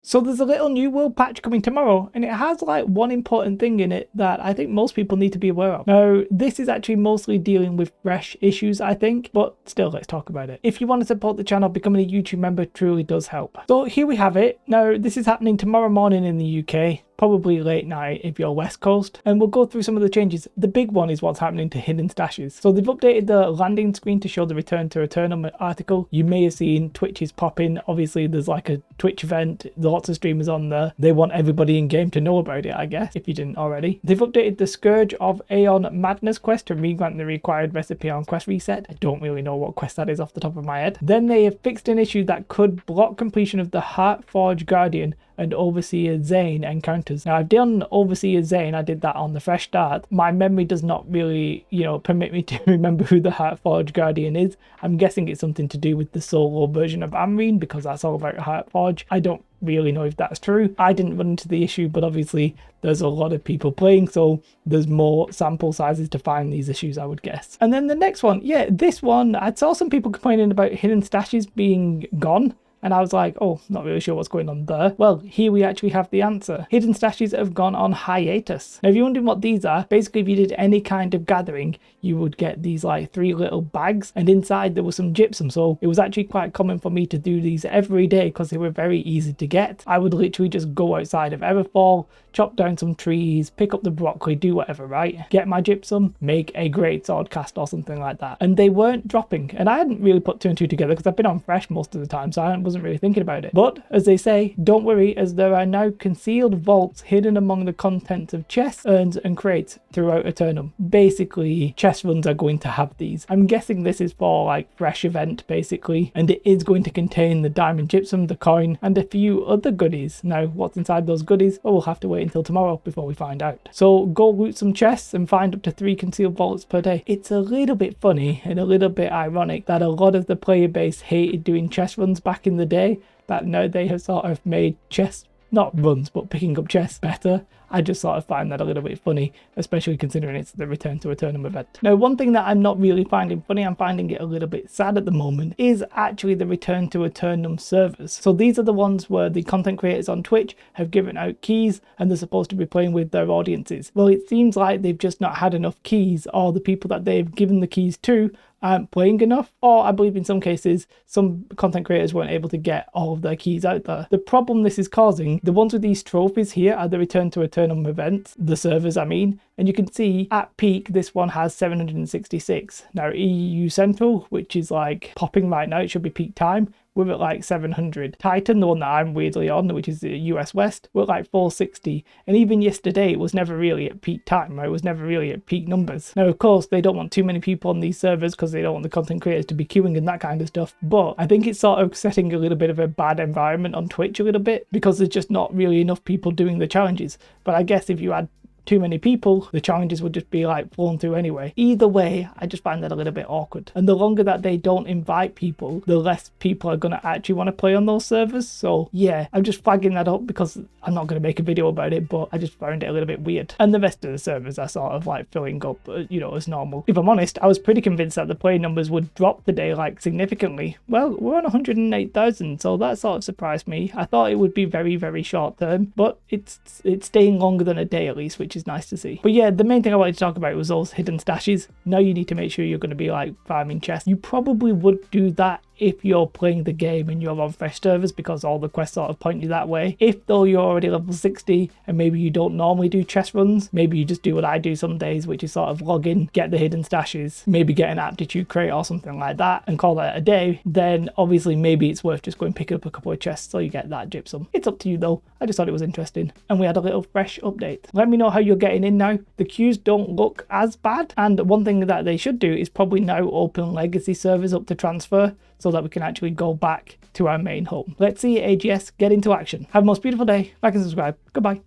So there's a little new world patch coming tomorrow, and it has like one important thing in it that I think most people need to be aware of. Now, this is actually mostly dealing with fresh issues, I think, but still, let's talk about it. If you want to support the channel, becoming a YouTube member truly does help. So here we have it. Now, this is happening tomorrow morning in the UK. Probably late night if you're West Coast, and we'll go through some of the changes. The big one is what's happening to hidden stashes. So they've updated the landing screen to show the Return to Returnum article. You may have seen Twitch is popping. Obviously there's like a Twitch event, lots of streamers on there. They want everybody in game to know about it, I guess, if you didn't already. They've updated the Scourge of Aeon Madness quest to re-grant the required recipe on quest reset. I don't really know what quest that is off the top of my head. Then they have fixed an issue that could block completion of the Heartforge Guardian and Overseer Zane encounters. Now, I've done Overseer Zane, I did that on the fresh start. My memory does not really, permit me to remember who the Heartforge Guardian is. I'm guessing it's something to do with the solo version of Amrine, because that's all about Heartforge. I don't really know if that's true. I didn't run into the issue, but obviously there's a lot of people playing, so there's more sample sizes to find these issues, I would guess. And then the next one, yeah, this one, I saw some people complaining about hidden stashes being gone. And I was like, oh, not really sure what's going on there. Well, here we actually have the answer. Hidden stashes have gone on hiatus. Now, if you're wondering what these are, basically if you did any kind of gathering, you would get these like 3 little bags, and inside there was some gypsum. So it was actually quite common for me to do these every day because they were very easy to get. I would literally just go outside of Everfall, chop down some trees, pick up the broccoli, do whatever, right? Get my gypsum, make a great sword cast or something like that. And they weren't dropping. And I hadn't really put 2 and 2 together because I've been on fresh most of the time, so I wasn't really thinking about it. But as they say, don't worry, as there are now concealed vaults hidden among the contents of chests, urns and crates throughout Eternum. Basically, chest runs are going to have these. I'm guessing this is for like fresh event basically, and it is going to contain the diamond gypsum, the coin, and a few other goodies. Now, what's inside those goodies? Well, we'll have to wait until tomorrow before we find out. So go loot some chests and find up to 3 concealed vaults per day. It's a little bit funny and a little bit ironic that a lot of the player base hated doing chest runs back in the day, that now they have sort of made chest, not runs, but picking up chests better. I just sort of find that a little bit funny, especially considering it's the Return to Eternum event. Now, one thing that I'm not really finding funny, I'm finding it a little bit sad at the moment, is actually the Return to Eternum servers. So these are the ones where the content creators on Twitch have given out keys and they're supposed to be playing with their audiences. Well, it seems like they've just not had enough keys, or the people that they've given the keys to aren't playing enough, or I believe in some cases some content creators weren't able to get all of their keys out there. The problem this is causing, the ones with these trophies here are the Return to Eternum events, the servers I mean, and you can see at peak this one has 766. Now EU Central, which is like popping right now, it should be peak time, we're at like 700. Titan, the one that I'm weirdly on, which is the US West, we're at like 460. And even yesterday, it was never really at peak time, right? It was never really at peak numbers. Now, of course, they don't want too many people on these servers because they don't want the content creators to be queuing and that kind of stuff. But I think it's sort of setting a little bit of a bad environment on Twitch a little bit, because there's just not really enough people doing the challenges. But I guess if you had too many people, the challenges would just be like flown through anyway. Either way, I just find that a little bit awkward. And the longer that they don't invite people, the less people are going to actually want to play on those servers. So yeah, I'm just flagging that up because I'm not going to make a video about it, but I just found it a little bit weird. And the rest of the servers are sort of like filling up, as normal. If I'm honest, I was pretty convinced that the play numbers would drop today like significantly. Well, we're on 108,000, so that sort of surprised me. I thought it would be very, very short term, but it's staying longer than a day at least, which is nice to see. But yeah, the main thing I wanted to talk about was those hidden stashes. Now you need to make sure you're going to be like farming chests. You probably would do that if you're playing the game and you're on fresh servers, because all the quests sort of point you that way. If though you're already level 60 and maybe you don't normally do chest runs, maybe you just do what I do some days, which is sort of log in, get the hidden stashes, maybe get an aptitude crate or something like that and call that a day, then obviously maybe it's worth just going pick up a couple of chests so you get that gypsum. It's up to you though. I just thought it was interesting, and we had a little fresh update. Let me know how you're getting in now. The queues don't look as bad, and one thing that they should do is probably now open legacy servers up to transfer so that we can actually go back to our main home. Let's see AGS get into action. Have a most beautiful day. Like and subscribe. Goodbye.